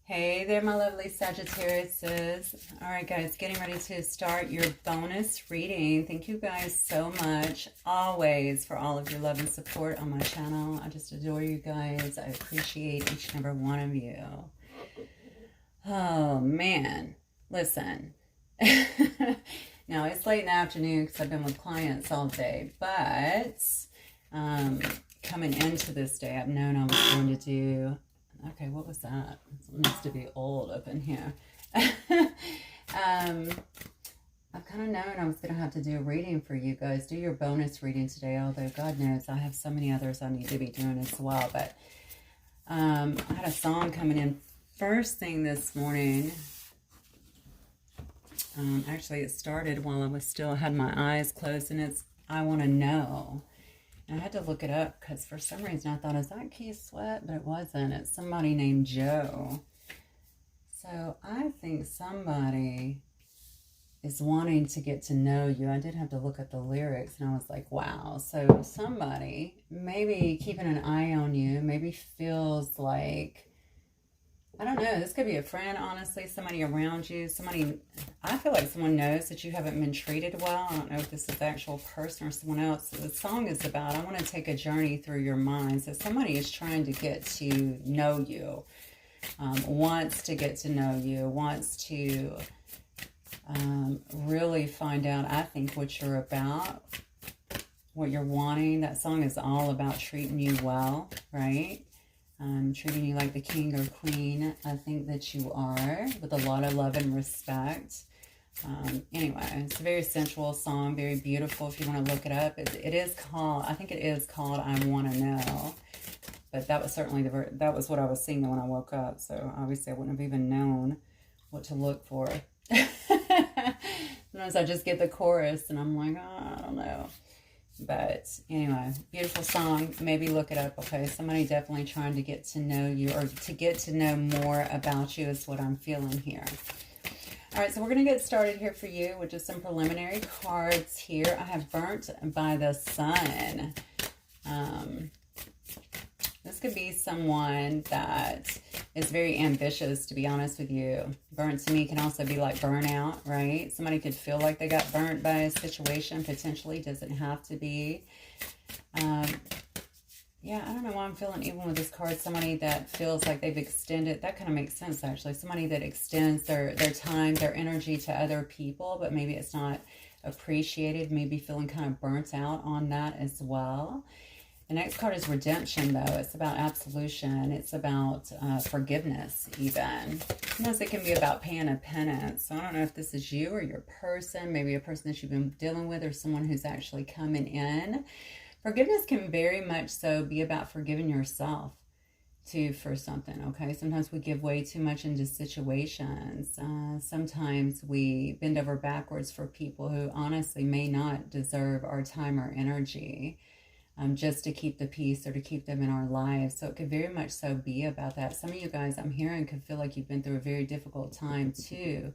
Hey there, my lovely Sagittariuses. All right, guys, getting ready to start your bonus reading. Thank you guys so much, always, for all of your love and support on my channel. I just adore you guys. I appreciate each and every one of you. Oh, man. Listen. Now, it's late in the afternoon because I've been with clients all day, but coming into this day, I've known I was going to do... Okay, what was that? It needs to be old up in here. I've kind of known I was going to have to do a reading for you guys. Do your bonus reading today, although God knows I have so many others I need to be doing as well. But I had a song coming in first thing this morning. Actually, it started while I was still had my eyes closed, and it's I Want to Know. And I had to look it up because for some reason I thought, is that Keith Sweat? But it wasn't. It's somebody named Joe. So I think somebody is wanting to get to know you. I did have to look at the lyrics and I was like, wow. So somebody maybe keeping an eye on you, maybe feels like, I don't know, this could be a friend, honestly, somebody around you, somebody, I feel like someone knows that you haven't been treated well. I don't know if this is the actual person or someone else. So the song is about, I want to take a journey through your mind. So somebody is trying to get to know you, wants to get to know you, wants to really find out, I think, what you're about, what you're wanting. That song is all about treating you well, right? Treating you like the king or queen, I think that you are, with a lot of love and respect. Anyway, it's a very sensual song, very beautiful if you want to look it up. It is called, I think it is called I Want to Know. But that was certainly, that was what I was singing when I woke up. So obviously I wouldn't have even known what to look for. Sometimes I just get the chorus and I'm like, oh, I don't know. But anyway, beautiful song. Maybe look it up, okay? Somebody definitely trying to get to know you or to get to know more about you is what I'm feeling here. All right, so we're going to get started here for you with just some preliminary cards here. I have Burnt by the Sun. This could be someone that is very ambitious, to be honest with you. Burnt to me can also be like burnout, right? Somebody could feel like they got burnt by a situation, potentially. Doesn't have to be. Yeah, I don't know why I'm feeling, even with this card, somebody that feels like they've extended. That kind of makes sense, actually. Somebody that extends their time, their energy to other people, but maybe it's not appreciated. Maybe feeling kind of burnt out on that as well. The next card is Redemption, though. It's about absolution. It's about forgiveness, even. Sometimes it can be about paying a penance. So I don't know if this is you or your person, maybe a person that you've been dealing with or someone who's actually coming in. Forgiveness can very much so be about forgiving yourself, too, for something, okay? Sometimes we give way too much into situations. Sometimes we bend over backwards for people who honestly may not deserve our time or energy. Just to keep the peace or to keep them in our lives. So it could very much so be about that. Some of you guys I'm hearing could feel like you've been through a very difficult time too.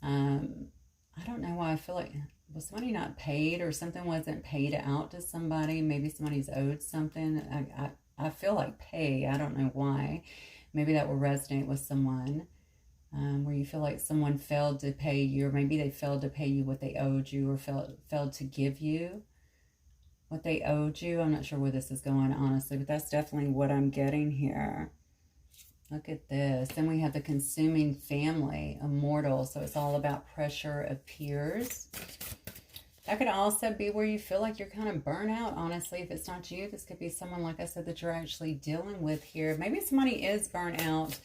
I don't know why I feel like, was somebody not paid or something wasn't paid out to somebody? Maybe somebody's owed something. I feel like pay. I don't know why. Maybe that will resonate with someone. Where you feel like someone failed to pay you, or maybe they failed to pay you what they owed you, or failed to give you what they owed you. I'm not sure where this is going, honestly, but that's definitely what I'm getting here. Look at this. Then we have the Consuming Family, Immortal. So it's all about pressure of peers. That could also be where you feel like you're kind of burnt out, honestly. If it's not you, this could be someone, like I said, that you're actually dealing with here. Maybe somebody is burnt out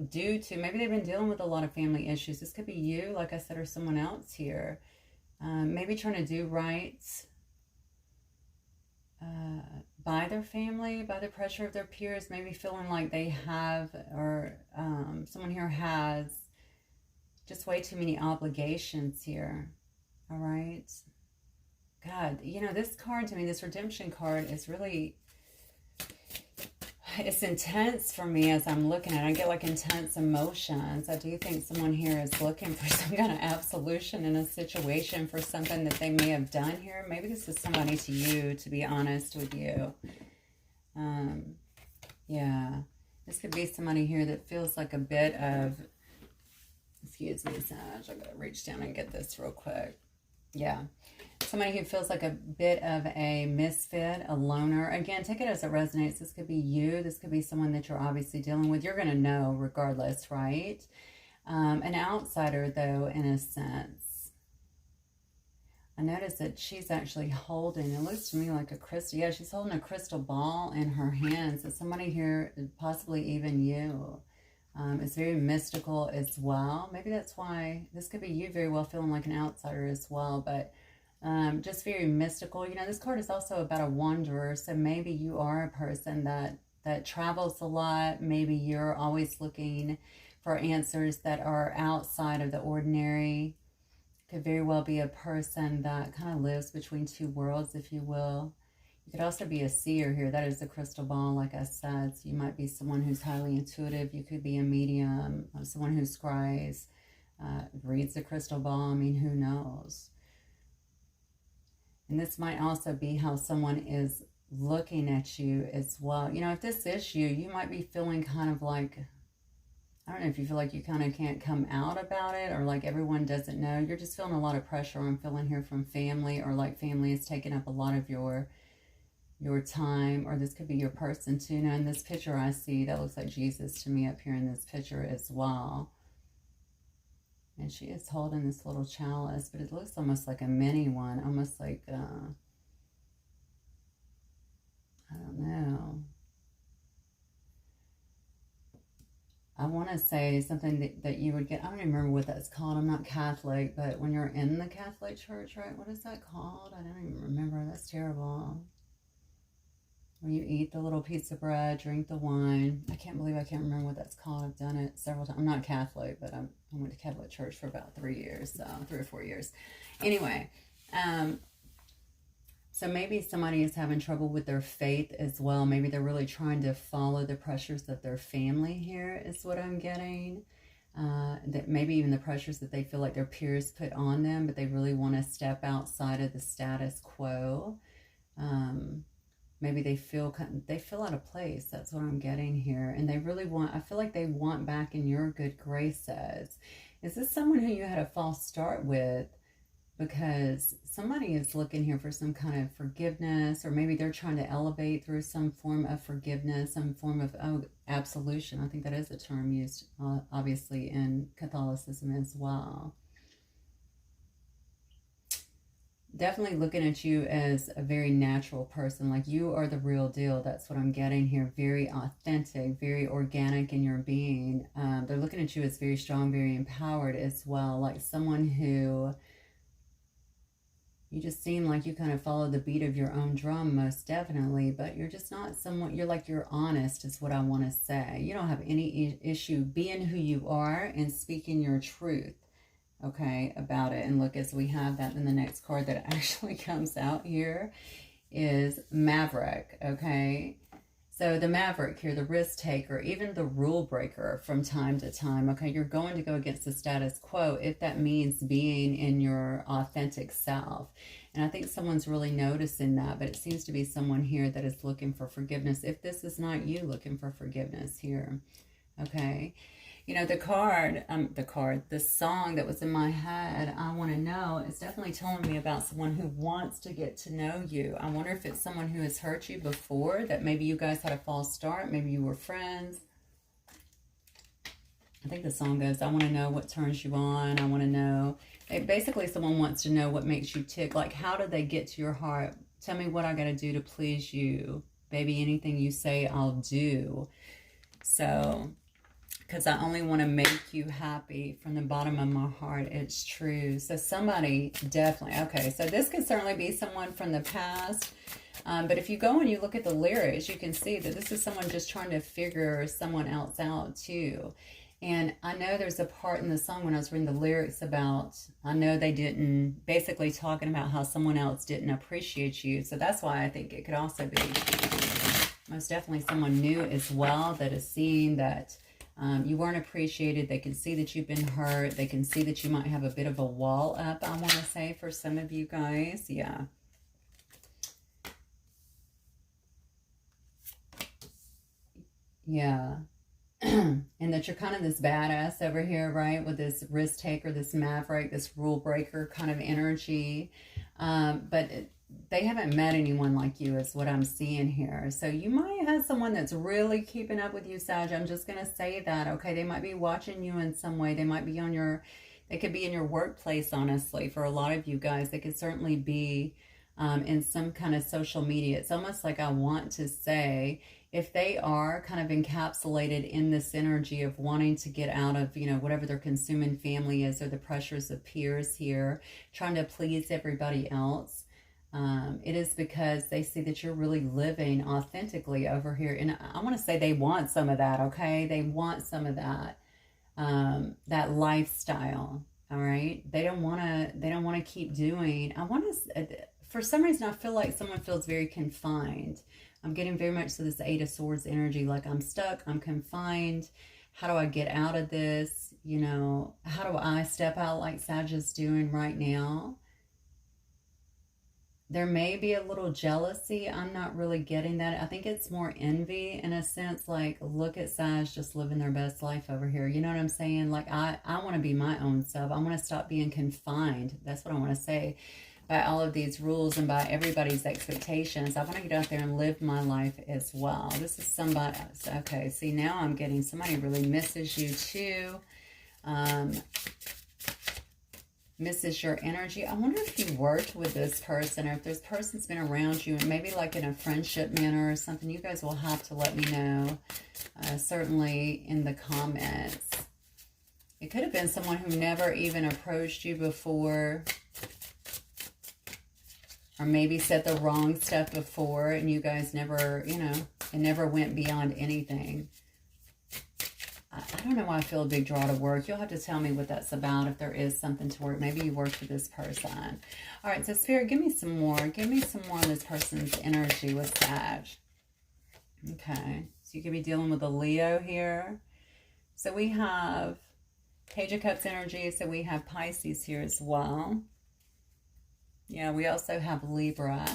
due to, maybe they've been dealing with a lot of family issues. This could be you, like I said, or someone else here. Maybe trying to do right by their family, by the pressure of their peers, maybe feeling like they have, or someone here has just way too many obligations here. All right. God, you know, this card to me, this Redemption card is really, it's intense for me as I'm looking at it. I get like intense emotions. I do think someone here is looking for some kind of absolution in a situation for something that they may have done here. Maybe this is somebody to you, to be honest with you. Yeah. This could be somebody here that feels like a bit of, excuse me, Sag, I'm going to reach down and get this real quick. Yeah. Somebody who feels like a bit of a misfit, a loner. Again, take it as it resonates. This could be you. This could be someone that you're obviously dealing with. You're going to know regardless, right? An outsider, though, in a sense. I noticed that she's actually holding, it looks to me like a crystal. Yeah, she's holding a crystal ball in her hands. So somebody here, possibly even you, is very mystical as well. Maybe that's why this could be you very well feeling like an outsider as well. But just very mystical. You know, this card is also about a wanderer. So maybe you are a person that travels a lot. Maybe you're always looking for answers that are outside of the ordinary. Could very well be a person that kind of lives between two worlds, if you will. You could also be a seer here. That is the crystal ball, like I said. So you might be someone who's highly intuitive. You could be a medium, someone who scries, reads the crystal ball. I mean, who knows? And this might also be how someone is looking at you as well. You know, if this is you, you might be feeling kind of like, I don't know if you feel like you kind of can't come out about it, or like everyone doesn't know. You're just feeling a lot of pressure. I'm feeling here from family, or like family is taking up a lot of your time, or this could be your person too. Now in this picture I see, that looks like Jesus to me up here in this picture as well. And she is holding this little chalice, but it looks almost like a mini one, almost like, I don't know. I want to say something that you would get, I don't even remember what that's called. I'm not Catholic, but when you're in the Catholic Church, right? What is that called? I don't even remember. That's terrible. When you eat the little piece of bread, drink the wine. I can't believe I can't remember what that's called. I've done it several times. I'm not Catholic, but I went to Catholic Church for about 3 years, so 3 or 4 years. Anyway, so maybe somebody is having trouble with their faith as well. Maybe they're really trying to follow the pressures of their family here is what I'm getting. That maybe even the pressures that they feel like their peers put on them, but they really want to step outside of the status quo. Maybe they feel out of place. That's what I'm getting here. And they really want, I feel like they want back in your good graces. Is this someone who you had a false start with? Because somebody is looking here for some kind of forgiveness, or maybe they're trying to elevate through some form of forgiveness, some form of absolution. I think that is a term used, obviously, in Catholicism as well. Definitely looking at you as a very natural person, like you are the real deal. That's what I'm getting here. Very authentic, very organic in your being. They're looking at you as very strong, very empowered as well, like someone who, you just seem like you kind of follow the beat of your own drum, most definitely, but you're just not someone, you're honest is what I want to say. You don't have any issue being who you are and speaking your truth. Okay, about it. And look, as we have that, then the next card that actually comes out here is Maverick. Okay, so the Maverick here, the risk taker, even the rule breaker from time to time. Okay, you're going to go against the status quo if that means being in your authentic self. And I think someone's really noticing that, but it seems to be someone here that is looking for forgiveness. If this is not you looking for forgiveness here, okay. You know, the song that was in my head, I Want to Know, is definitely telling me about someone who wants to get to know you. I wonder if it's someone who has hurt you before, that maybe you guys had a false start, maybe you were friends. I think the song goes, I want to know what turns you on, I want to know. Basically, someone wants to know what makes you tick. Like, how did they get to your heart? Tell me what I got to do to please you. Baby, anything you say, I'll do. So, because I only want to make you happy from the bottom of my heart. It's true. So somebody definitely, okay, so this could certainly be someone from the past. But if you go and you look at the lyrics, you can see that this is someone just trying to figure someone else out too. And I know there's a part in the song when I was reading the lyrics about, I know they didn't, basically talking about how someone else didn't appreciate you. So that's why I think it could also be most definitely someone new as well, that is seeing that you weren't appreciated. They can see that you've been hurt. They can see that you might have a bit of a wall up, I want to say, for some of you guys. Yeah. Yeah. and that you're kind of this badass over here, right? With this risk taker, this maverick, this rule breaker kind of energy. But they haven't met anyone like you is what I'm seeing here. So you might have someone that's really keeping up with you, Sag. I'm just going to say that, okay? They might be watching you in some way. They might be on your, they could be in your workplace, honestly, for a lot of you guys. They could certainly be in some kind of social media. It's almost like I want to say, if they are kind of encapsulated in this energy of wanting to get out of, you know, whatever their consuming family is, or the pressures of peers here, trying to please everybody else, it is because they see that you're really living authentically over here. And I want to say they want some of that, okay? They want some of that, that lifestyle, all right? They don't want to keep doing, for some reason, I feel like someone feels very confined. I'm getting very much to this Eight of Swords energy, like I'm stuck, I'm confined. How do I get out of this? You know, how do I step out like Sag is doing right now? There may be a little jealousy. I'm not really getting that. I think it's more envy in a sense, like, look at Sag just living their best life over here. You know what I'm saying? Like, I want to be my own self. I want to stop being confined. That's what I want to say. By all of these rules and by everybody's expectations. I want to get out there and live my life as well. This is somebody else. Okay, see, now I'm getting somebody really misses you too. Misses your energy. I wonder if you worked with this person, or if this person's been around you, and maybe like in a friendship manner or something. You guys will have to let me know, certainly in the comments. It could have been someone who never even approached you before, or maybe said the wrong stuff before, and you guys never, you know, it never went beyond anything. I don't know why I feel a big draw to work. You'll have to tell me what that's about, if there is something to work. Maybe you worked with this person. All right, so Spirit, give me some more. Give me some more on this person's energy with Sag. Okay, so you could be dealing with a Leo here. So we have Page of Cups energy, so we have Pisces here as well. Yeah, we also have Libra.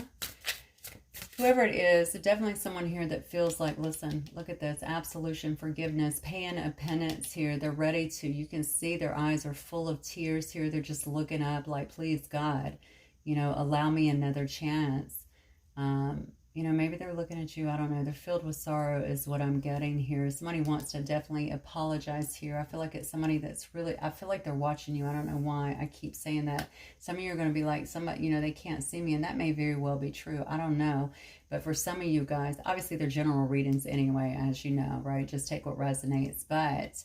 Whoever it is, definitely someone here that feels like, listen, look at this, absolution, forgiveness, paying a penance here. They're ready to, you can see their eyes are full of tears here. They're just looking up like, please, God, you know, allow me another chance. You know, maybe they're looking at you, I don't know, they're filled with sorrow is what I'm getting here. Somebody wants to definitely apologize here. I feel like it's somebody that's really, I feel like they're watching you. I don't know why I keep saying that. Some of you are going to be like, somebody, you know, they can't see me, and that may very well be true. I don't know. But for some of you guys, obviously they're general readings anyway, as you know, right? Just take what resonates. But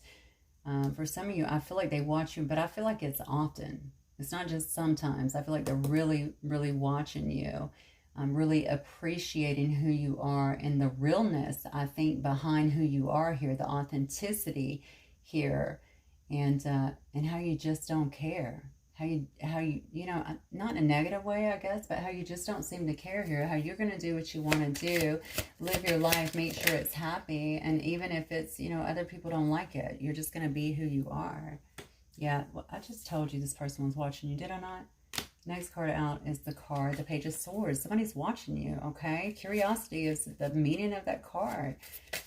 for some of you, I feel like they watch you, but I feel like it's often. It's not just sometimes. I feel like they're really, really watching you. Really appreciating who you are and the realness, I think, behind who you are here, the authenticity here, and how you just don't care. How you, you know, not in a negative way, I guess, but how you just don't seem to care here. How you're going to do what you want to do, live your life, make sure it's happy, and even if it's, you know, other people don't like it, you're just going to be who you are. Yeah, well, I just told you this person was watching you, did I not? Next card out is the card, the Page of Swords. Somebody's watching you, okay? Curiosity is the meaning of that card,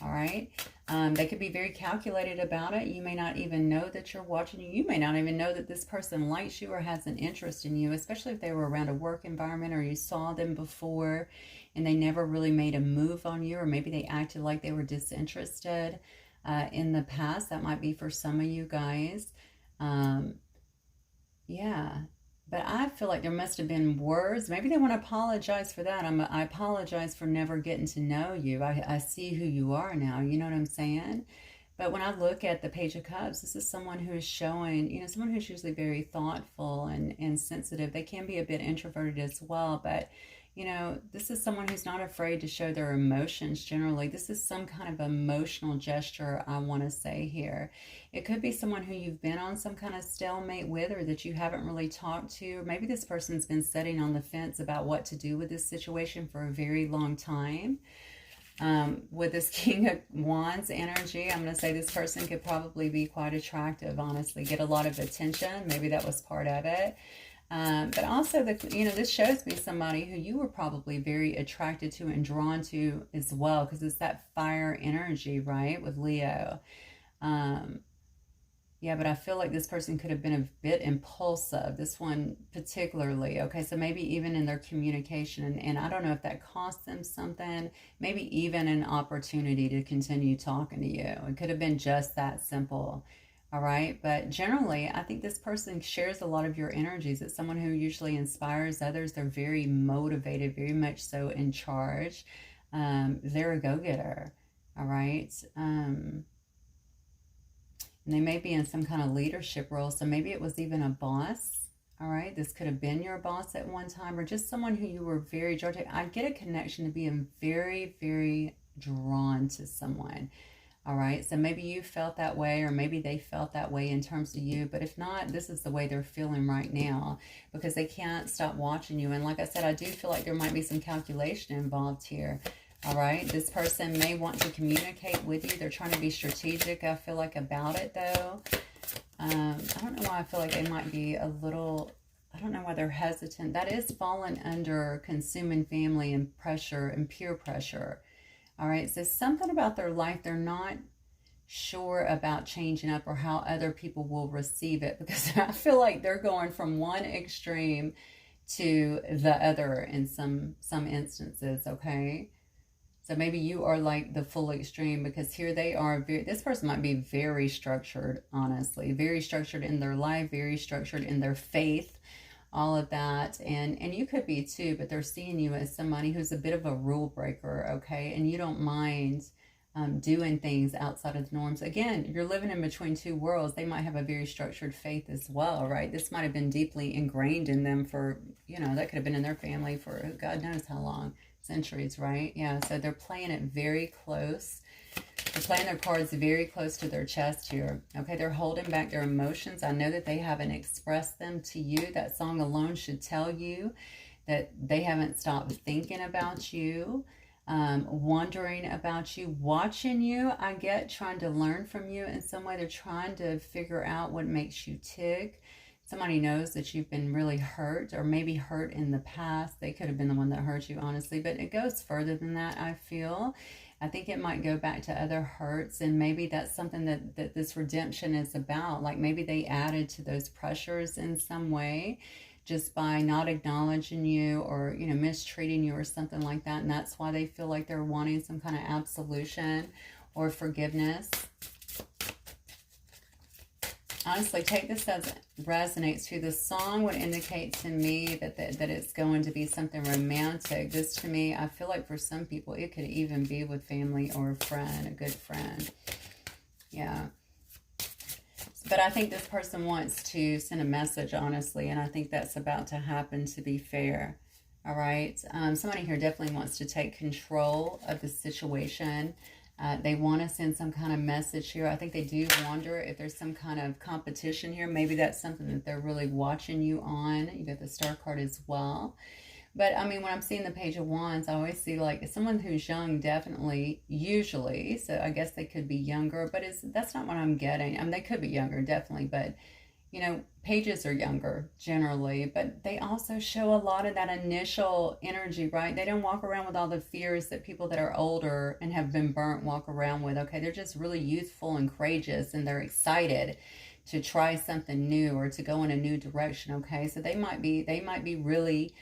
all right? They could be very calculated about it. You may not even know that you're watching you. You may not even know that this person likes you or has an interest in you, especially if they were around a work environment or you saw them before and they never really made a move on you, or maybe they acted like they were disinterested in the past. That might be for some of you guys. Yeah. But I feel like there must have been words. Maybe they want to apologize for that. I apologize for never getting to know you. I see who you are now. You know what I'm saying? But when I look at the Page of Cups, this is someone who is showing, you know, someone who's usually very thoughtful and sensitive. They can be a bit introverted as well. But, you know, this is someone who's not afraid to show their emotions generally. This is some kind of emotional gesture, I want to say here. It could be someone who you've been on some kind of stalemate with, or that you haven't really talked to. Or maybe this person's been sitting on the fence about what to do with this situation for a very long time. With this King of Wands energy, I'm going to say this person could probably be quite attractive, honestly. Get a lot of attention. Maybe that was part of it. But also, this shows me somebody who you were probably very attracted to and drawn to as well, because it's that fire energy, right, with Leo. Yeah, but I feel like this person could have been a bit impulsive, this one particularly. Okay, so maybe even in their communication, and I don't know if that cost them something, maybe even an opportunity to continue talking to you. It could have been just that simple. All right, but generally, I think this person shares a lot of your energies. It's someone who usually inspires others. They're very motivated, very much so in charge. They're a go-getter. All right. And they may be in some kind of leadership role. So maybe it was even a boss. All right. This could have been your boss at one time, or just someone who you were very drawn to. I get a connection to being very, very drawn to someone. All right. So maybe you felt that way, or maybe they felt that way in terms of you. But if not, this is the way they're feeling right now, because they can't stop watching you. And like I said, I do feel like there might be some calculation involved here. All right, this person may want to communicate with you. They're trying to be strategic, I feel like, about it, though. I don't know why I feel like they might be a little, I don't know why they're hesitant. That is falling under consuming family and pressure and peer pressure. All right, so something about their life, they're not sure about changing up or how other people will receive it, because I feel like they're going from one extreme to the other in some instances, okay? So maybe you are like the full extreme, because here they are. This person might be very structured, honestly. Very structured in their life, very structured in their faith, all of that. And you could be too, but they're seeing you as somebody who's a bit of a rule breaker, okay? And you don't mind doing things outside of the norms. Again, you're living in between two worlds. They might have a very structured faith as well, right? This might have been deeply ingrained in them for, that could have been in their family for God knows how long. Centuries, right? Yeah, so they're playing it very close. They're playing their cards very close to their chest here. Okay, they're holding back their emotions. I know that they haven't expressed them to you. That song alone should tell you that they haven't stopped thinking about you, wondering about you, watching you. I get trying to learn from you in some way. They're trying to figure out what makes you tick. Somebody knows that you've been really hurt, or maybe hurt in the past. They could have been the one that hurt you, honestly, but it goes further than that, I feel. I think it might go back to other hurts, and maybe that's something that this redemption is about. Like maybe they added to those pressures in some way just by not acknowledging you, or, mistreating you or something like that. And that's why they feel like they're wanting some kind of absolution or forgiveness. Honestly, take this as it resonates to you. The song would indicate to me that it's going to be something romantic. This, to me, I feel like for some people, it could even be with family or a friend, a good friend. Yeah. But I think this person wants to send a message, honestly, and I think that's about to happen, to be fair. All right? Somebody here definitely wants to take control of the situation. They want to send some kind of message here. I think they do wonder if there's some kind of competition here. Maybe that's something that they're really watching you on. You got the Star card as well. But, I mean, when I'm seeing the Page of Wands, I always see, like, someone who's young, definitely, usually. So I guess they could be younger, but that's not what I'm getting. I mean, they could be younger, definitely, but, pages are younger, generally. But they also show a lot of that initial energy, right? They don't walk around with all the fears that people that are older and have been burnt walk around with, okay? They're just really youthful and courageous, and they're excited to try something new or to go in a new direction, okay? So they might be really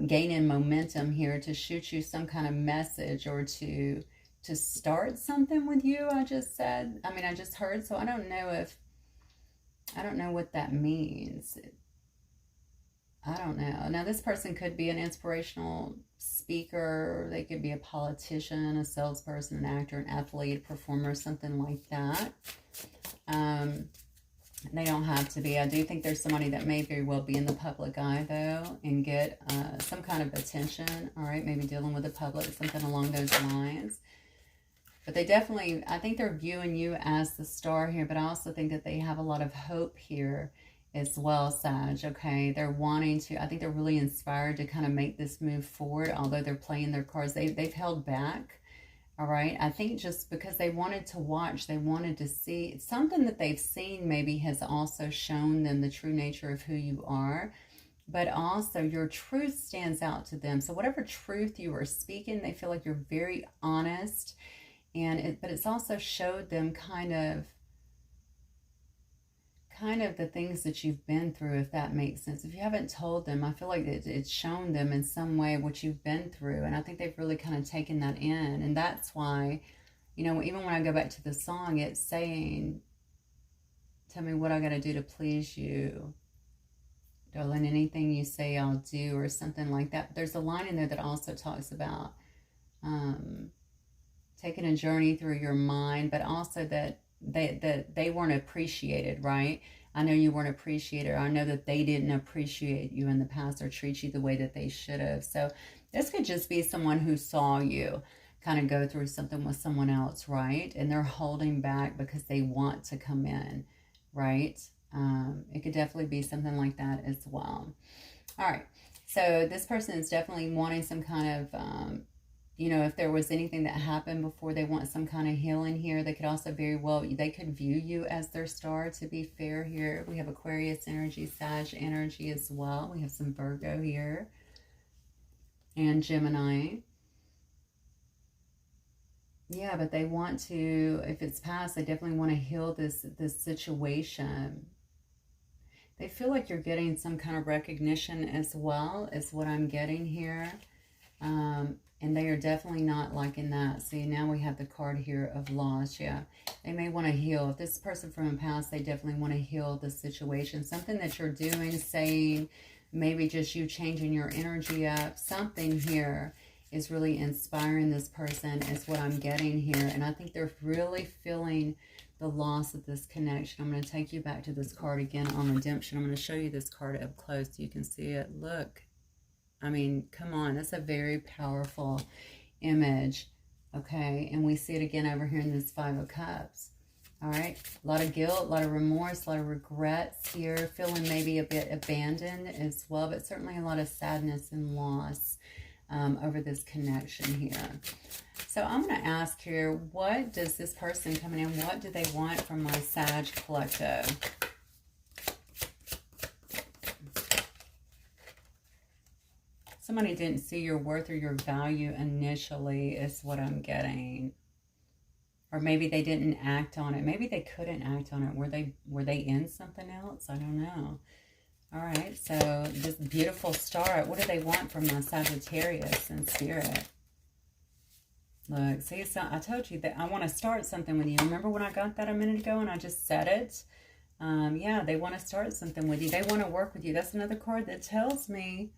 gaining momentum here to shoot you some kind of message, or to start something with you. I just heard. So I don't know what that means. I don't know. Now, this person could be an inspirational speaker. They could be a politician, a salesperson, an actor, an athlete, performer, something like that. They don't have to be. I do think there's somebody that may very well be in the public eye, though, and get some kind of attention. All right, maybe dealing with the public, something along those lines. But they definitely, I think they're viewing you as the star here, but I also think that they have a lot of hope here as well, Sag, okay? They're wanting to, I think they're really inspired to kind of make this move forward, although they're playing their cards. They've held back. All right, I think just because they wanted to watch, they wanted to see something that they've seen, maybe has also shown them the true nature of who you are. but also your truth stands out to them. So whatever truth you are speaking, they feel like you're very honest. But it's also showed them kind of the things that you've been through, if that makes sense. If you haven't told them, I feel like it's shown them in some way what you've been through. And I think they've really kind of taken that in. And that's why, you know, even when I go back to the song, it's saying, tell me what I got to do to please you. Darling, anything you say I'll do, or something like that. But there's a line in there that also talks about taking a journey through your mind, but also that they weren't appreciated, right? I know you weren't appreciated. I know that they didn't appreciate you in the past or treat you the way that they should have. So this could just be someone who saw you kind of go through something with someone else, right? And they're holding back because they want to come in, right? It could definitely be something like that as well. All right. So this person is definitely wanting some kind of, you know, if there was anything that happened before, they want some kind of healing here. They could also very well, they could view you as their star, to be fair here. We have Aquarius energy, Sag energy as well. We have some Virgo here and Gemini. Yeah, but they want to, if it's past, they definitely want to heal this situation. They feel like you're getting some kind of recognition as well, is what I'm getting here. And they are definitely not liking that. See, now we have the card here of loss. Yeah, they may want to heal. If this person from the past, they definitely want to heal the situation. Something that you're doing, saying, maybe just you changing your energy up. Something here is really inspiring this person, is what I'm getting here. And I think they're really feeling the loss of this connection. I'm going to take you back to this card again on redemption. I'm going to show you this card up close so you can see it. Look. I mean, come on. That's a very powerful image. Okay. And we see it again over here in this Five of Cups. All right. A lot of guilt, a lot of remorse, a lot of regrets here. Feeling maybe a bit abandoned as well. But certainly a lot of sadness and loss over this connection here. So I'm going to ask here, what does this person coming in, what do they want from my Sag collective? Somebody didn't see your worth or your value initially, is what I'm getting. Or maybe they didn't act on it. Maybe they couldn't act on it. Were they in something else? I don't know. All right, so this beautiful star, what do they want from my Sagittarius in spirit? Look, see, so I told you that I want to start something with you. Remember when I got that a minute ago and I just said it? Yeah, they want to start something with you. They want to work with you. That's another card that tells me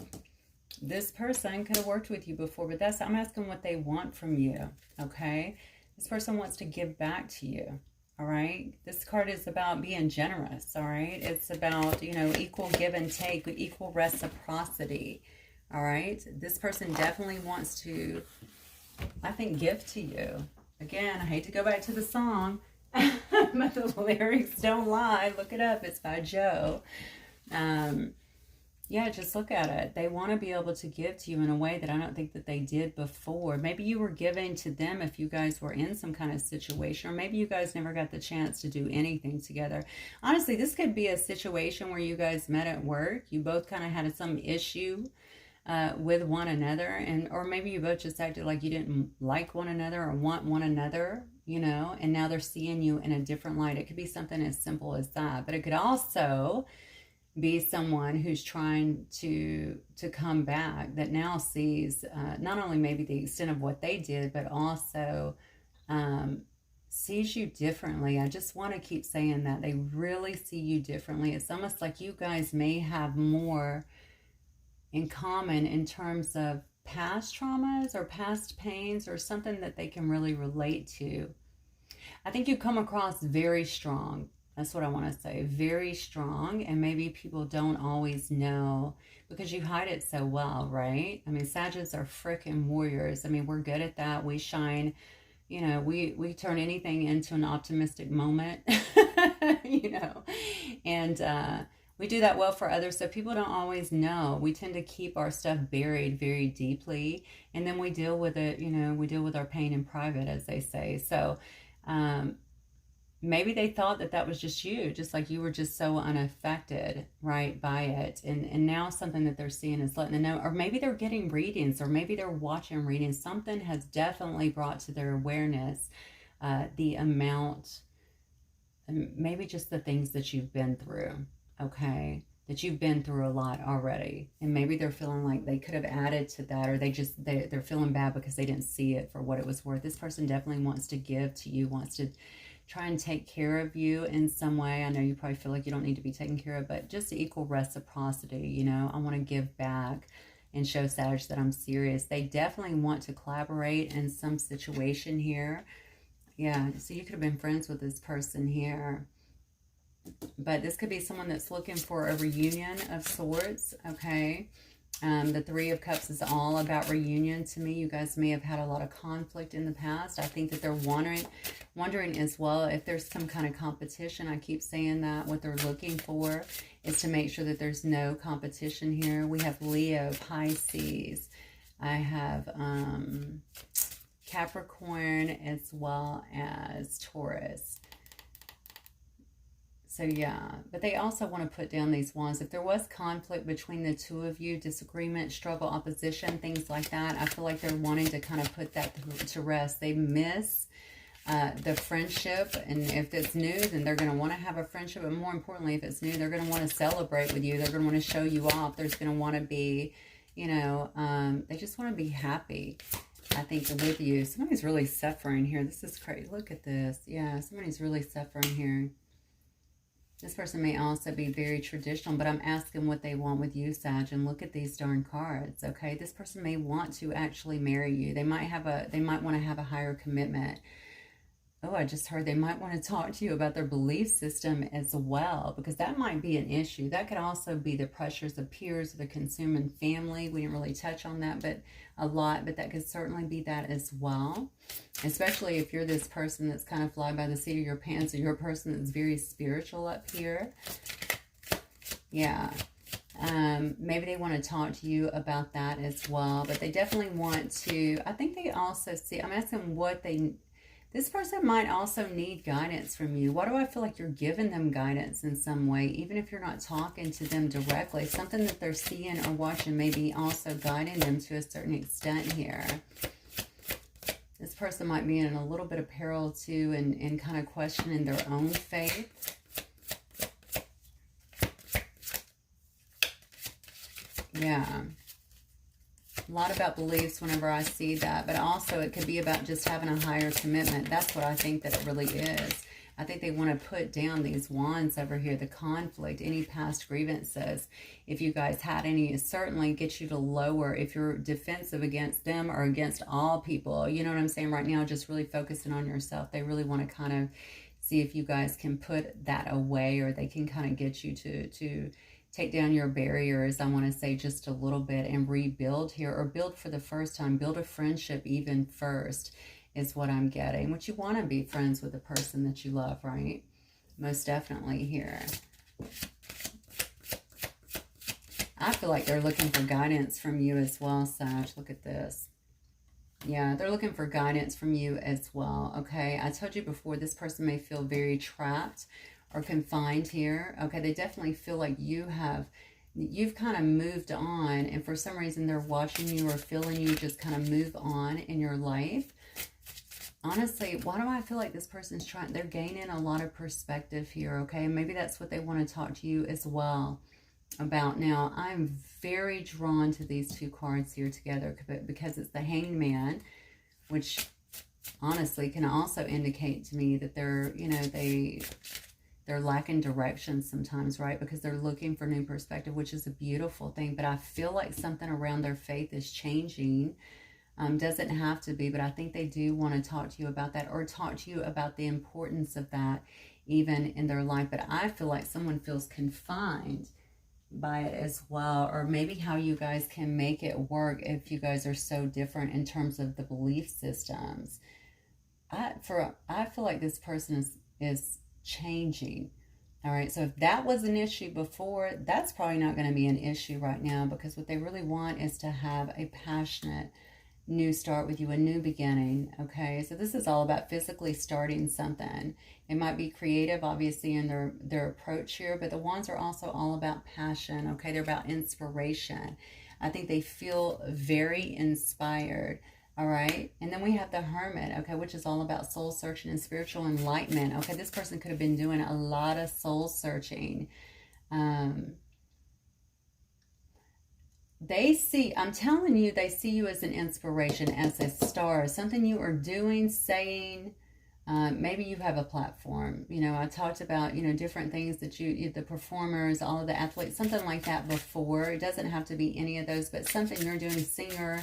this person could have worked with you before, but I'm asking what they want from you, okay? This person wants to give back to you, all right? This card is about being generous, all right? It's about, you know, equal give and take, equal reciprocity, all right? This person definitely wants to, I think, give to you. Again, I hate to go back to the song, but the lyrics don't lie. Look it up. It's by Joe. Yeah, just look at it. They want to be able to give to you in a way that I don't think that they did before. Maybe you were giving to them if you guys were in some kind of situation, or maybe you guys never got the chance to do anything together. Honestly, this could be a situation where you guys met at work. You both kind of had some issue with one another, or maybe you both just acted like you didn't like one another or want one another, you know, and now they're seeing you in a different light. It could be something as simple as that, but it could also be someone who's trying to come back, that now sees not only maybe the extent of what they did, but also sees you differently. I just want to keep saying that. They really see you differently. It's almost like you guys may have more in common in terms of past traumas or past pains, or something that they can really relate to. I think you come across very strong. That's what I want to say. Very strong. And maybe people don't always know because you hide it so well, right? I mean, Sagittarius are freaking warriors. I mean, we're good at that. We shine, you know, we turn anything into an optimistic moment, you know, and we do that well for others. So people don't always know. We tend to keep our stuff buried very deeply. And then we deal with it, you know, we deal with our pain in private, as they say. So, maybe they thought that that was just you, just like you were just so unaffected, right, by it. And now something that they're seeing is letting them know, or maybe they're getting readings, or maybe they're watching readings. Something has definitely brought to their awareness the amount, maybe just the things that you've been through, okay? That you've been through a lot already. And maybe they're feeling like they could have added to that, or they're feeling bad because they didn't see it for what it was worth. This person definitely wants to give to you, wants to try and take care of you in some way. I know you probably feel like you don't need to be taken care of, but just equal reciprocity, you know. I want to give back and show Sag that I'm serious. They definitely want to collaborate in some situation here. Yeah, so you could have been friends with this person here. But this could be someone that's looking for a reunion of sorts, okay? The Three of Cups is all about reunion to me. You guys may have had a lot of conflict in the past. I think that they're wondering as well if there's some kind of competition. I keep saying that. What they're looking for is to make sure that there's no competition here. We have Leo, Pisces. I have Capricorn as well as Taurus. So yeah, but they also want to put down these wands. If there was conflict between the two of you, disagreement, struggle, opposition, things like that, I feel like they're wanting to kind of put that to rest. They miss the friendship, and if it's new, then they're going to want to have a friendship. But more importantly, if it's new, they're going to want to celebrate with you. They're going to want to show you off. There's going to want to be, you know, they just want to be happy, I think, with you. Somebody's really suffering here. This is crazy. Look at this. Yeah, somebody's really suffering here. This person may also be very traditional, but I'm asking what they want with you, Sag, and look at these darn cards, okay? This person may want to actually marry you. They might want to have a higher commitment. Oh, I just heard they might want to talk to you about their belief system as well, because that might be an issue. That could also be the pressures of peers, the consuming family. We didn't really touch on that but a lot, but that could certainly be that as well, especially if you're this person that's kind of fly by the seat of your pants, or you're a person that's very spiritual up here. Yeah. Maybe they want to talk to you about that as well, but they definitely want to, I think they also see, I'm asking what they... This person might also need guidance from you. Why do I feel like you're giving them guidance in some way, even if you're not talking to them directly? Something that they're seeing or watching may be also guiding them to a certain extent here. This person might be in a little bit of peril too, and kind of questioning their own faith. Yeah. A lot about beliefs whenever I see that, but also it could be about just having a higher commitment. That's what I think that it really is. I think they want to put down these wands over here, the conflict, any past grievances. If you guys had any, it certainly gets you to lower, if you're defensive against them or against all people, you know what I'm saying right now, just really focusing on yourself. They really want to kind of see if you guys can put that away, or they can kind of get you to take down your barriers, I want to say, just a little bit, and rebuild here, or build for the first time, build a friendship even first, is what I'm getting. What you want to be friends with the person that you love, right? Most definitely here. I feel like they're looking for guidance from you as well, Sag. Look at this. Yeah, they're looking for guidance from you as well, okay? I told you before, this person may feel very trapped or confined here. Okay, they definitely feel like you've kind of moved on, and for some reason they're watching you or feeling you just kind of move on in your life. Honestly, why do I feel like this person's they're gaining a lot of perspective here, okay? Maybe that's what they want to talk to you as well about. Now, I'm very drawn to these two cards here together because it's the Hanged Man, which honestly can also indicate to me that they're, you know, they're lacking direction sometimes, right? Because they're looking for new perspective, which is a beautiful thing. But I feel like something around their faith is changing. Doesn't have to be, but I think they do want to talk to you about that, or talk to you about the importance of that even in their life. But I feel like someone feels confined by it as well, or maybe how you guys can make it work if you guys are so different in terms of the belief systems. I feel like this person is changing. All right, so if that was an issue before, that's probably not going to be an issue right now, because what they really want is to have a passionate, new start with you, a new beginning, okay? So this is all about physically starting something. It might be creative, obviously, in their approach here, but the wands are also all about passion, okay? They're about inspiration. I think they feel very inspired, all right? And then we have the Hermit, okay, which is all about soul searching and spiritual enlightenment, okay? This person could have been doing a lot of soul searching. They see, I'm telling you, they see you as an inspiration, as a star, something you are doing, saying. Maybe you have a platform. You know, I talked about, you know, different things that the performers, all of the athletes, something like that before. It doesn't have to be any of those, but something you're doing, singer,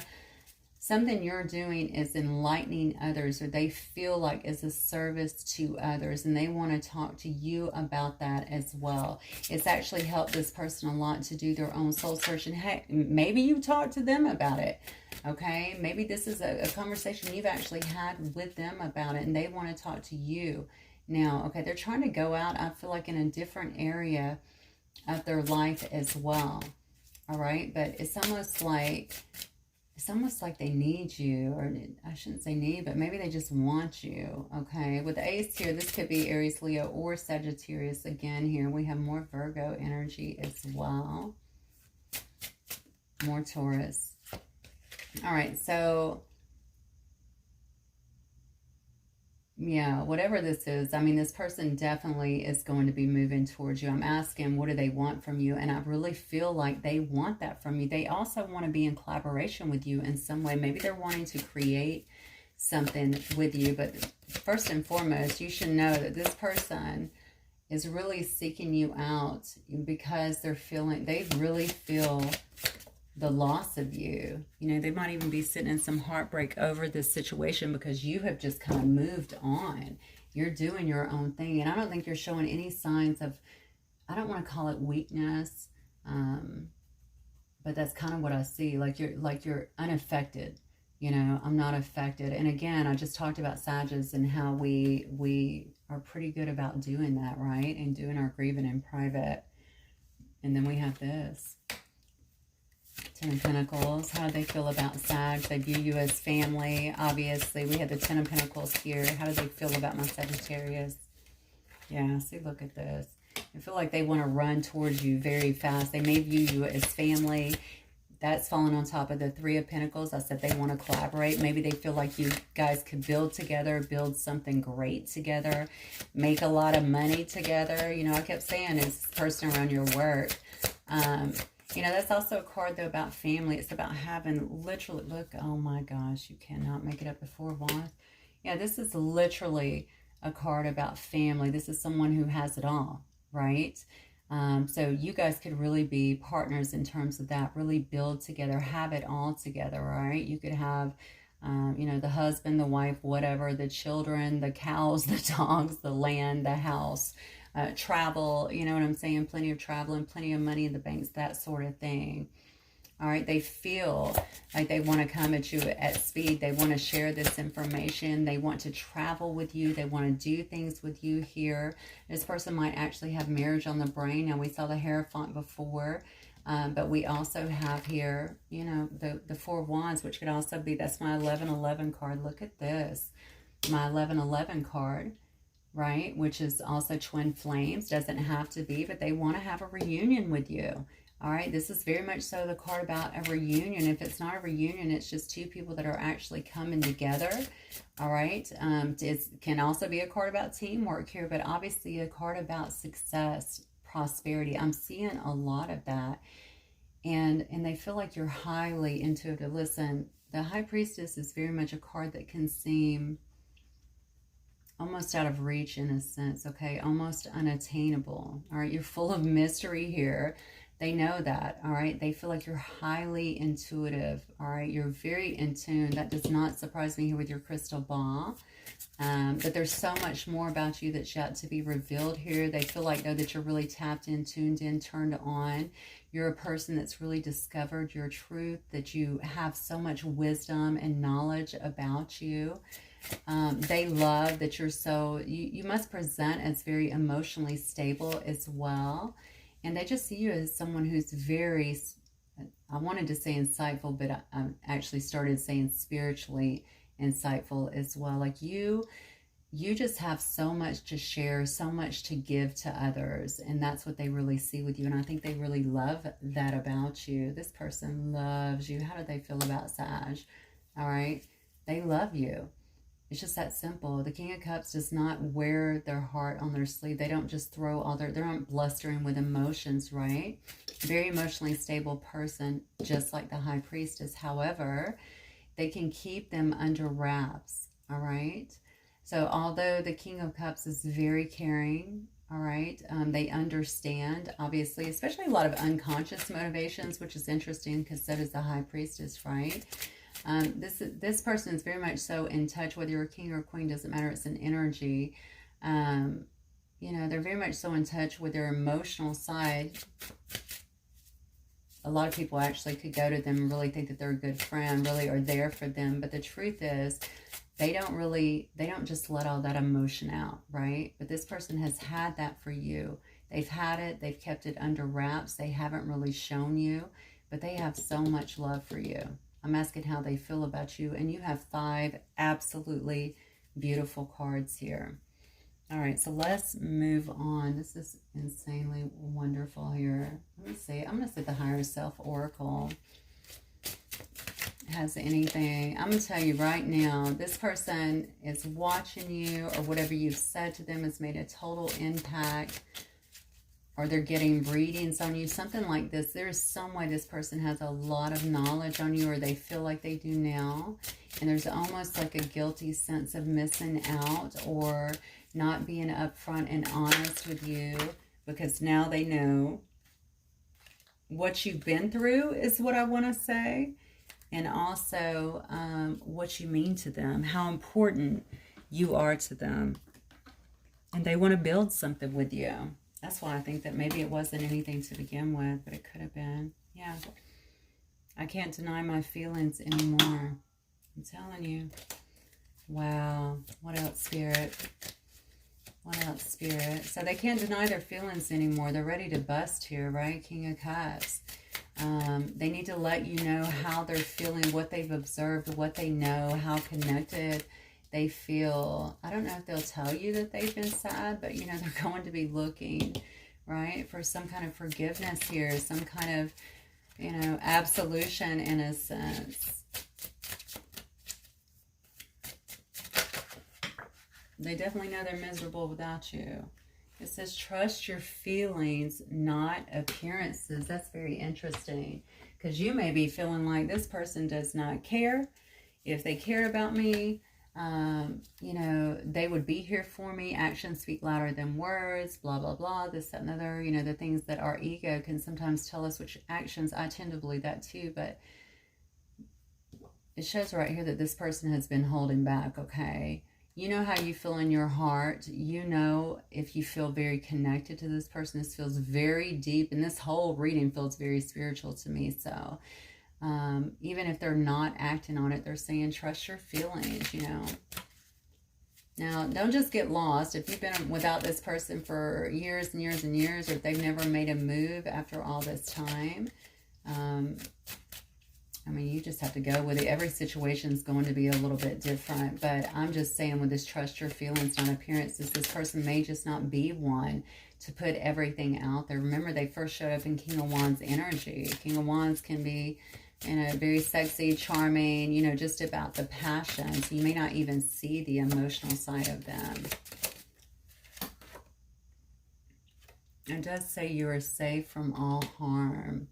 something you're doing is enlightening others, or they feel like is a service to others, and they want to talk to you about that as well. It's actually helped this person a lot to do their own soul searching. Hey, maybe you talked to them about it, okay? Maybe this is a conversation you've actually had with them about it, and they want to talk to you now, okay? They're trying to go out, I feel like, in a different area of their life as well, all right? But it's almost like they need you, or I shouldn't say need, but maybe they just want you, okay? With the Ace here, this could be Aries, Leo, or Sagittarius. Again, here we have more Virgo energy as well. More Taurus. All right, so yeah, whatever this is, I mean, this person definitely is going to be moving towards you. I'm asking, what do they want from you? And I really feel like they want that from you. They also want to be in collaboration with you in some way. Maybe they're wanting to create something with you. But first and foremost, you should know that this person is really seeking you out because they really feel the loss of you. You know, they might even be sitting in some heartbreak over this situation because you have just kind of moved on. You're doing your own thing. And I don't think you're showing any signs of, I don't want to call it weakness, but that's kind of what I see. Like you're unaffected. You know, I'm not affected. And again, I just talked about Sagittarius and how we are pretty good about doing that, right? And doing our grieving in private. And then we have this. Ten of Pentacles. How do they feel about Sag? They view you as family. Obviously, we have the Ten of Pentacles here. How do they feel about my Sagittarius? Yeah, see, look at this. I feel like they want to run towards you very fast. They may view you as family. That's falling on top of the Three of Pentacles. I said they want to collaborate. Maybe they feel like you guys could build together, build something great together, make a lot of money together. You know, I kept saying, is this person around your work? You know, that's also a card, though, about family. It's about having literally, look, oh my gosh, you cannot make it up before Wands. Yeah, this is literally a card about family. This is someone who has it all, right? So you guys could really be partners in terms of that, really build together, have it all together, right? You could have, you know, the husband, the wife, whatever, the children, the cows, the dogs, the land, the house, travel, you know what I'm saying? Plenty of travel and plenty of money in the banks, that sort of thing. All right, they feel like they want to come at you at speed. They want to share this information. They want to travel with you. They want to do things with you here. This person might actually have marriage on the brain. Now, we saw the Hierophant before, but we also have here, you know, the Four of Wands, which could also be, that's my 1111 card. Look at this, my 1111 card, right? Which is also twin flames. Doesn't have to be, but they want to have a reunion with you. All right, this is very much so the card about a reunion. If it's not a reunion, it's just two people that are actually coming together. All right, it can also be a card about teamwork here, but obviously a card about success, prosperity. I'm seeing a lot of that. And they feel like you're highly intuitive. Listen, the High Priestess is very much a card that can seem almost out of reach in a sense, okay? Almost unattainable. All right, you're full of mystery here. They know that, all right? They feel like you're highly intuitive, all right? You're very in tune. That does not surprise me here with your crystal ball. But there's so much more about you that's yet to be revealed here. They feel like, though, that you're really tapped in, tuned in, turned on. You're a person that's really discovered your truth, that you have so much wisdom and knowledge about you. They love that you're so, you must present as very emotionally stable as well. And they just see you as someone who's very I wanted to say insightful, but I actually started saying spiritually insightful as well. Like you just have so much to share, so much to give to others, and that's what they really see with you. And I think they really love that about you. This person loves you. How do they feel about Sag? All right, they love you. It's just that simple. The King of Cups does not wear their heart on their sleeve. They don't just throw all they're not blustering with emotions, right? Very emotionally stable person, just like the High Priestess. However, they can keep them under wraps, all right? So although the King of Cups is very caring, all right, they understand, obviously, especially a lot of unconscious motivations, which is interesting because so does the High Priestess, right? This person is very much so in touch, whether you're a king or queen, doesn't matter, it's an energy. You know, they're very much so in touch with their emotional side. A lot of people actually could go to them and really think that they're a good friend, really are there for them. But the truth is, they don't just let all that emotion out, right? But this person has had that for you. They've had it, they've kept it under wraps. They haven't really shown you, but they have so much love for you. I'm asking how they feel about you, and you have 5 absolutely beautiful cards here. All right, so let's move on. This is insanely wonderful here. Let me see. I'm going to say the Higher Self Oracle has anything. I'm going to tell you right now, this person is watching you, or whatever you've said to them has made a total impact, or they're getting readings on you, something like this. There's some way this person has a lot of knowledge on you, or they feel like they do now. And there's almost like a guilty sense of missing out, or not being upfront and honest with you, because now they know what you've been through, is what I want to say. And also what you mean to them, how important you are to them. And they want to build something with you. That's why I think that maybe it wasn't anything to begin with, but it could have been. Yeah. I can't deny my feelings anymore. I'm telling you. Wow. What else, Spirit? What else, Spirit? So they can't deny their feelings anymore. They're ready to bust here, right? King of Cups. They need to let you know how they're feeling, what they've observed, what they know, how connected they feel. I don't know if they'll tell you that they've been sad, but, you know, they're going to be looking, right, for some kind of forgiveness here, some kind of, you know, absolution in a sense. They definitely know they're miserable without you. It says, trust your feelings, not appearances. That's very interesting, because you may be feeling like this person does not care. If they cared about me, you know, they would be here for me. Actions speak louder than words, blah, blah, blah, this, that, and other. You know, the things that our ego can sometimes tell us, which actions, I tend to believe that too, but it shows right here that this person has been holding back, okay? You know how you feel in your heart. You know if you feel very connected to this person. This feels very deep, and this whole reading feels very spiritual to me. So even if they're not acting on it, they're saying trust your feelings, you know. Now, don't just get lost. If you've been without this person for years and years and years, or if they've never made a move after all this time, I mean, you just have to go with it. Every situation is going to be a little bit different. But I'm just saying, with this trust your feelings, not appearances, this person may just not be one to put everything out there. Remember, they first showed up in King of Wands energy. King of Wands can be, you know, very sexy, charming, you know, just about the passions. You may not even see the emotional side of them. It does say you are safe from all harm.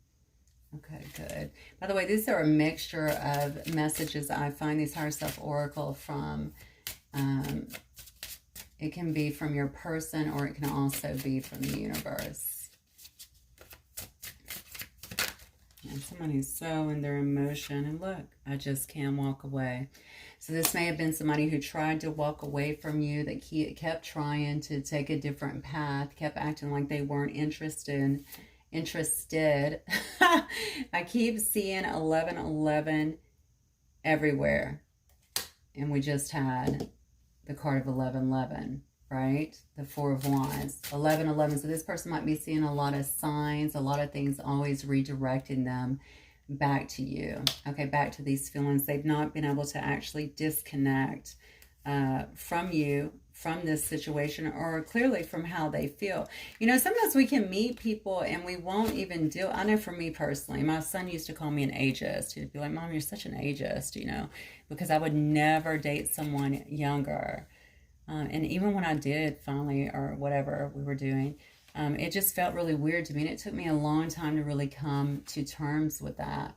Okay, good. By the way, these are a mixture of messages I find these Higher Self Oracle from. It can be from your person, or it can also be from the universe. And someone who's so in their emotion. And look, I just can't walk away. So this may have been somebody who tried to walk away from you, that kept trying to take a different path, kept acting like they weren't interested. I keep seeing 1111 everywhere, and we just had the card of 1111. right? The Four of Wands, 11. So this person might be seeing a lot of signs, a lot of things always redirecting them back to you. Okay, back to these feelings. They've not been able to actually disconnect from you, from this situation, or clearly from how they feel. You know, sometimes we can meet people and we won't even deal. I know for me personally, my son used to call me an ageist. He'd be like, Mom, you're such an ageist, you know, because I would never date someone younger. And even when I did finally, or whatever we were doing, it just felt really weird to me. And it took me a long time to really come to terms with that.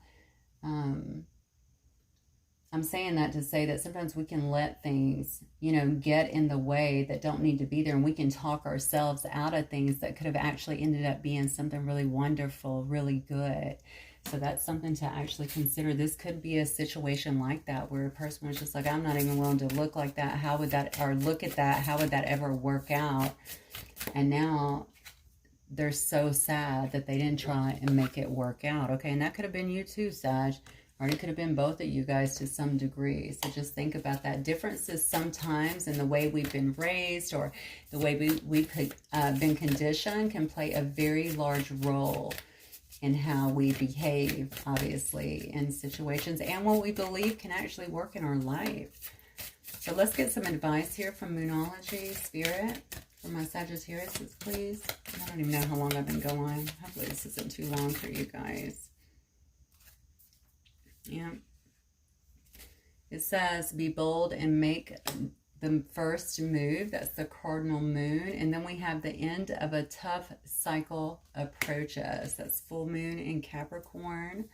I'm saying that to say that sometimes we can let things, you know, get in the way that don't need to be there. And we can talk ourselves out of things that could have actually ended up being something really wonderful, really good. So that's something to actually consider. This could be a situation like that where a person was just like, I'm not even willing to look like that. How would that, or look at that, how would that ever work out? And now they're so sad that they didn't try and make it work out. Okay, and that could have been you too, Sag. Or it could have been both of you guys to some degree. So just think about that. Differences sometimes in the way we've been raised or the way we've been conditioned can play a very large role in how we behave, obviously, in situations. And what we believe can actually work in our life. So let's get some advice here from Moonology, Spirit, for my Sagittarius, please. I don't even know how long I've been going. Hopefully this isn't too long for you guys. Yeah. It says, be bold and make the first move. That's the cardinal moon. And then we have the end of a tough cycle approaches. That's full moon in Capricorn.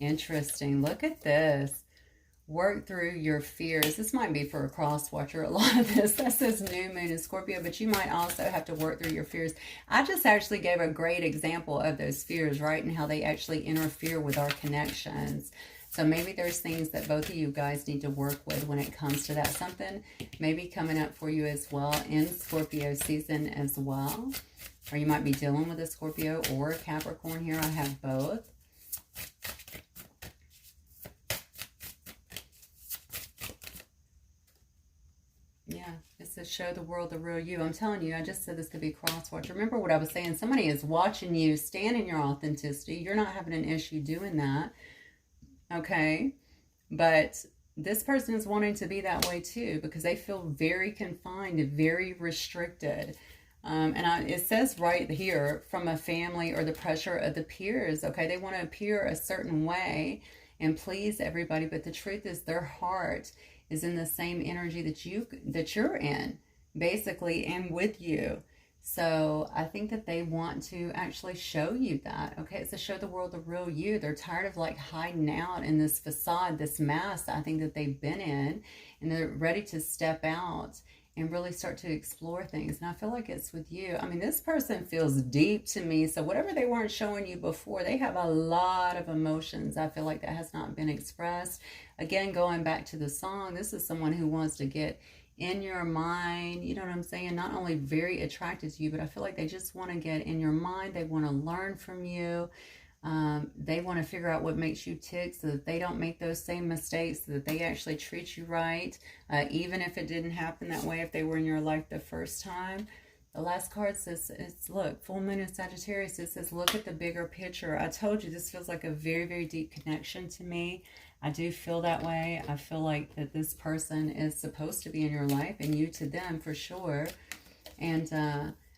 Interesting. Look at this. Work through your fears. This might be for a cross watcher, a lot of this. That says new moon in Scorpio, but you might also have to work through your fears. I just actually gave a great example of those fears, right? And how they actually interfere with our connections. So maybe there's things that both of you guys need to work with when it comes to that. Something maybe coming up for you as well in Scorpio season as well. Or you might be dealing with a Scorpio or a Capricorn here. I have both. Yeah, it says show the world the real you. I'm telling you, I just said this could be cross-watch. Remember what I was saying. Somebody is watching you. Stand in your authenticity. You're not having an issue doing that. Okay, but this person is wanting to be that way too because they feel very confined, very restricted. It says right here, from a family or the pressure of the peers. Okay, they want to appear a certain way and please everybody, but the truth is their heart is in the same energy that you're in, basically, and with you. So I think that they want to actually show you that. Okay, it's to show the world the real you. They're tired of like hiding out in this facade, this mask I think that they've been in, and they're ready to step out and really start to explore things. And I feel like it's with you. I mean, this person feels deep to me. So whatever they weren't showing you before, they have a lot of emotions. I feel like that has not been expressed. Again, going back to the song, this is someone who wants to get in your mind, you know what I'm saying? Not only very attracted to you, but I feel like they just want to get in your mind. They want to learn from you. They want to figure out what makes you tick so that they don't make those same mistakes, so that they actually treat you right, even if it didn't happen that way, if they were in your life the first time. The last card says, look, full moon in Sagittarius. It says, look at the bigger picture. I told you this feels like a very, very deep connection to me. I do feel that way. I feel like that this person is supposed to be in your life and you to them for sure. And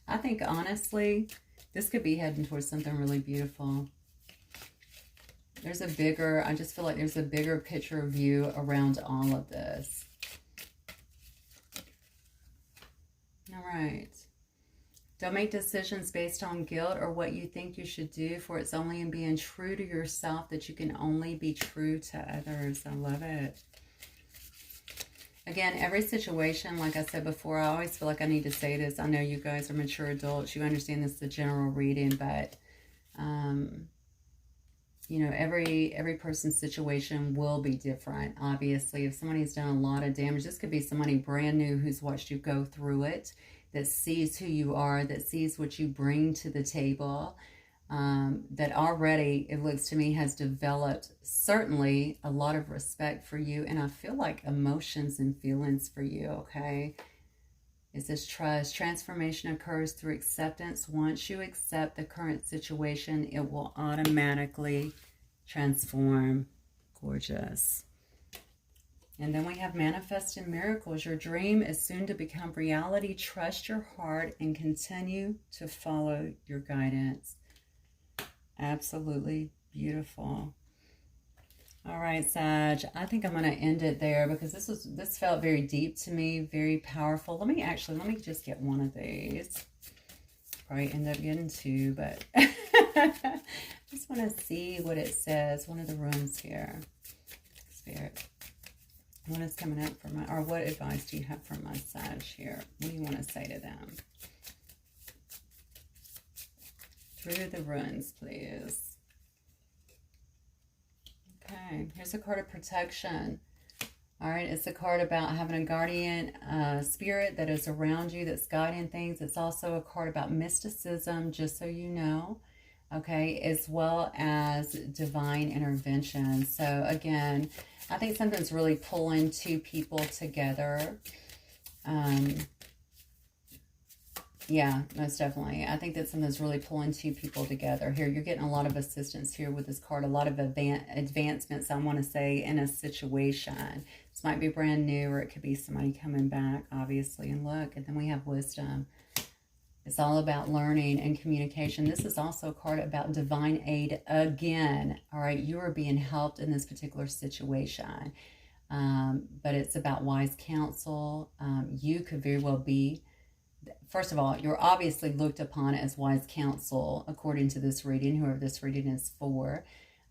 I think, honestly, this could be heading towards something really beautiful. There's a bigger, I just feel like there's a bigger picture view around all of this. All right. Don't make decisions based on guilt or what you think you should do, for it's only in being true to yourself that you can only be true to others. I love it. Again, every situation, like I said before, I always feel like I need to say this. I know you guys are mature adults. You understand this is the general reading, but, you know, every person's situation will be different. Obviously, if somebody's done a lot of damage, this could be somebody brand new who's watched you go through it, that sees who you are, that sees what you bring to the table, that already, it looks to me, has developed certainly a lot of respect for you, and I feel like emotions and feelings for you, okay? is this trust. Transformation occurs through acceptance. Once you accept the current situation, it will automatically transform. Gorgeous. And then we have manifested miracles. Your dream is soon to become reality. Trust your heart and continue to follow your guidance. Absolutely beautiful. All right, Sag, I think I'm going to end it there because this felt very deep to me, very powerful. Let me just get one of these. Probably end up getting two, but I just want to see what it says. One of the rooms here. Spirit. What is coming up for my, or what advice do you have for my Sag here? What do you want to say to them? Through the runes, please. Okay, here's a card of protection. All right, it's a card about having a guardian spirit that is around you, that's guiding things. It's also a card about mysticism, just so you know, okay, as well as divine intervention. So again, I think something's really pulling two people together. Yeah, most definitely. I think that something's really pulling two people together. Here, you're getting a lot of assistance here with this card. A lot of advancements, I want to say, in a situation. This might be brand new, or it could be somebody coming back, obviously. And look, and then we have wisdom. It's all about learning and communication. This is also a card about divine aid again. All right, you are being helped in this particular situation. But it's about wise counsel. You could very well be... First of all, you're obviously looked upon as wise counsel, according to this reading, whoever this reading is for.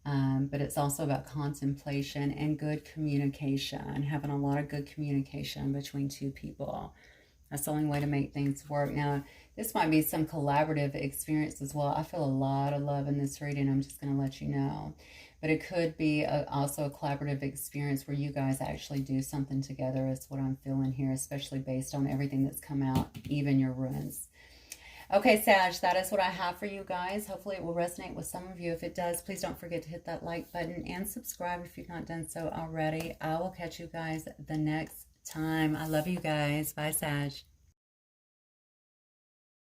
But it's also about contemplation and good communication, having a lot of good communication between two people. That's the only way to make things work. Now, this might be some collaborative experience as well. I feel a lot of love in this reading. I'm just going to let you know. But it could be also a collaborative experience where you guys actually do something together is what I'm feeling here, especially based on everything that's come out, even your runes. Okay, Sag, that is what I have for you guys. Hopefully it will resonate with some of you. If it does, please don't forget to hit that like button and subscribe if you've not done so already. I will catch you guys the next time. I love you guys. Bye, Sag.